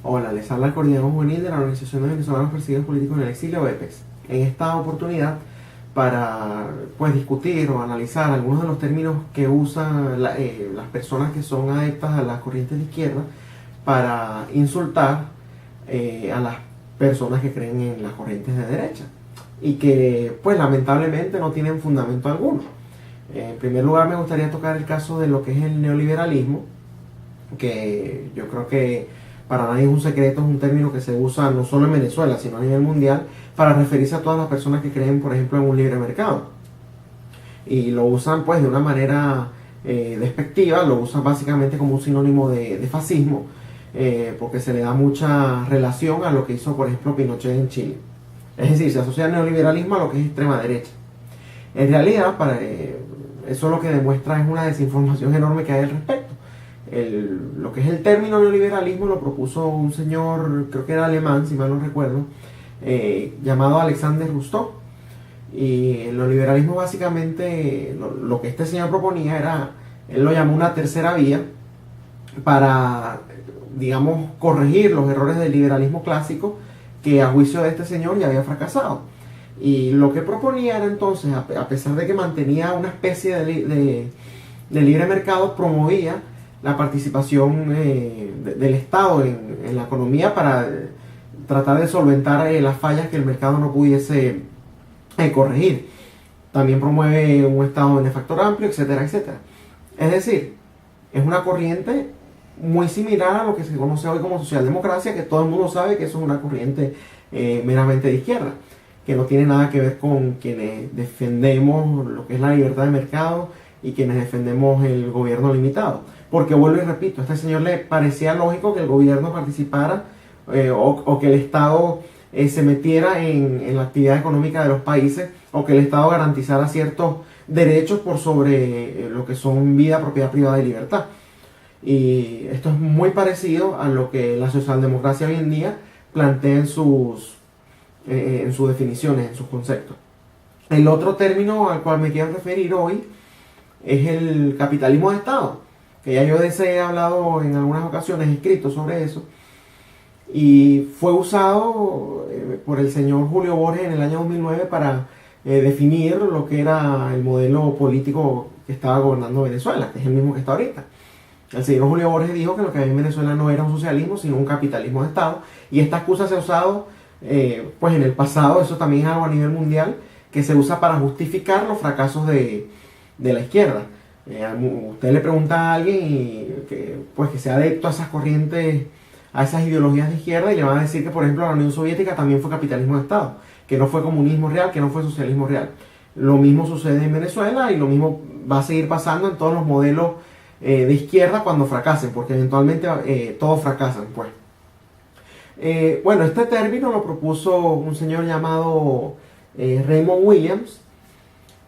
Hola, les habla el coordinador juvenil de la Organización de Venezolanos Perseguidos Políticos en el Exilio, OEPEX. En esta oportunidad, para discutir o analizar algunos de los términos que usan las personas que son adeptas a las corrientes de izquierda para insultar a las personas que creen en las corrientes de derecha y que lamentablemente no tienen fundamento alguno. En primer lugar, me gustaría tocar el caso de lo que es el neoliberalismo, que yo creo que para nadie es un secreto, es un término que se usa no solo en Venezuela, sino a nivel mundial, para referirse a todas las personas que creen, por ejemplo, en un libre mercado. Y lo usan de una manera despectiva, lo usan básicamente como un sinónimo de fascismo, porque se le da mucha relación a lo que hizo, por ejemplo, Pinochet en Chile. Es decir, se asocia el neoliberalismo a lo que es extrema derecha. En realidad, eso lo que demuestra es una desinformación enorme que hay al respecto. Lo que es el término neoliberalismo lo propuso un señor, creo que era alemán, si mal no recuerdo, llamado Alexander Rousseau. Y el neoliberalismo básicamente, lo que este señor proponía era, él lo llamó una tercera vía para, digamos, corregir los errores del liberalismo clásico que a juicio de este señor ya había fracasado. Y lo que proponía era entonces, a pesar de que mantenía una especie de libre mercado, promovía la participación del Estado en la economía para tratar de solventar las fallas que el mercado no pudiese corregir. También promueve un Estado benefactor amplio, etcétera, etcétera. Es decir, es una corriente muy similar a lo que se conoce hoy como socialdemocracia, que todo el mundo sabe que eso es una corriente meramente de izquierda, que no tiene nada que ver con quienes defendemos lo que es la libertad de mercado y quienes defendemos el gobierno limitado. Porque vuelvo y repito, a este señor le parecía lógico que el gobierno participara o que el Estado se metiera en la actividad económica de los países, o que el Estado garantizara ciertos derechos por sobre lo que son vida, propiedad privada y libertad. Y esto es muy parecido a lo que la socialdemocracia hoy en día plantea en sus definiciones, en sus conceptos. El otro término al cual me quiero referir hoy es el capitalismo de Estado, que ya yo he hablado en algunas ocasiones, escrito sobre eso, y fue usado por el señor Julio Borges en el año 2009 para definir lo que era el modelo político que estaba gobernando Venezuela, que es el mismo que está ahorita. El señor Julio Borges dijo que lo que había en Venezuela no era un socialismo, sino un capitalismo de Estado, y esta excusa se ha usado en el pasado, eso también es algo a nivel mundial, que se usa para justificar los fracasos de la izquierda. Usted le pregunta a alguien que sea adepto a esas corrientes, a esas ideologías de izquierda, y le van a decir que, por ejemplo, la Unión Soviética también fue capitalismo de Estado, que no fue comunismo real, que no fue socialismo real. Lo mismo sucede en Venezuela y lo mismo va a seguir pasando en todos los modelos de izquierda cuando fracasen, porque eventualmente todos fracasan. Este término lo propuso un señor llamado Raymond Williams,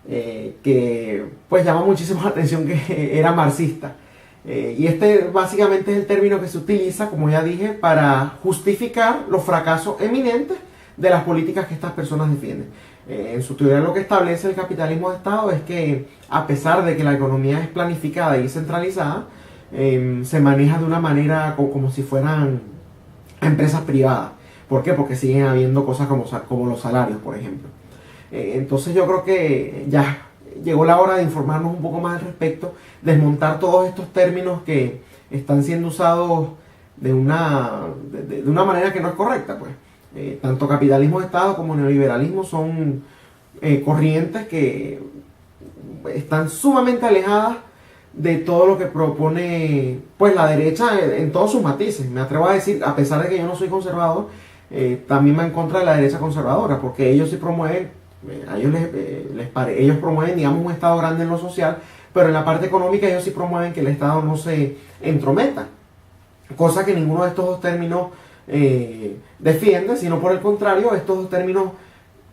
que llama muchísimo la atención que era marxista. Y este básicamente es el término que se utiliza, como ya dije, para justificar los fracasos eminentes de las políticas que estas personas defienden. En su teoría, lo que establece el capitalismo de Estado es que, a pesar de que la economía es planificada y centralizada, se maneja de una manera como si fueran empresas privadas. ¿Por qué? Porque siguen habiendo cosas como los salarios, por ejemplo. Entonces yo creo que ya llegó la hora de informarnos un poco más al respecto, desmontar todos estos términos que están siendo usados de una manera que no es correcta. Tanto capitalismo de Estado como neoliberalismo son corrientes que están sumamente alejadas de todo lo que propone la derecha en todos sus matices. Me atrevo a decir, a pesar de que yo no soy conservador, también va en contra de la derecha conservadora, porque ellos sí promueven, ellos promueven, digamos, un Estado grande en lo social, pero en la parte económica ellos sí promueven que el Estado no se entrometa, cosa que ninguno de estos dos términos defiende, sino por el contrario, estos dos términos,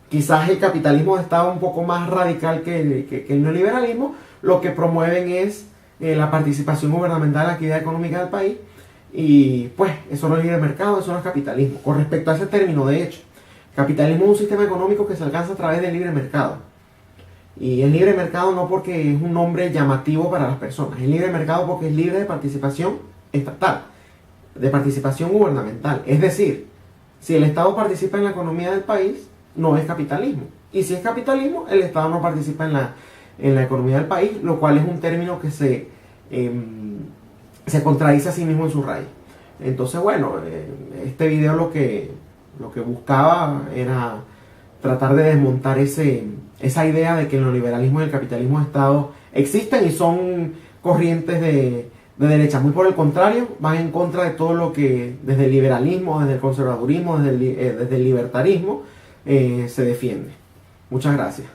quizás el capitalismo de Estado un poco más radical que el neoliberalismo, lo que promueven es la participación gubernamental en la actividad económica del país, y eso no es libre mercado, eso no es capitalismo. Con respecto a ese término, de hecho, capitalismo es un sistema económico que se alcanza a través del libre mercado. Y el libre mercado no porque es un nombre llamativo para las personas, es libre mercado porque es libre de participación estatal. de participación gubernamental. Es decir, si el Estado participa en la economía del país, no es capitalismo. Y si es capitalismo, el Estado no participa en la economía del país, lo cual es un término que se contradice a sí mismo en su raíz. Entonces, bueno, este video lo que buscaba era tratar de desmontar esa idea de que el neoliberalismo y el capitalismo de Estado existen y son corrientes de derecha. Muy por el contrario, van en contra de todo lo que desde el liberalismo, desde el conservadurismo, desde el libertarismo se defiende. Muchas gracias.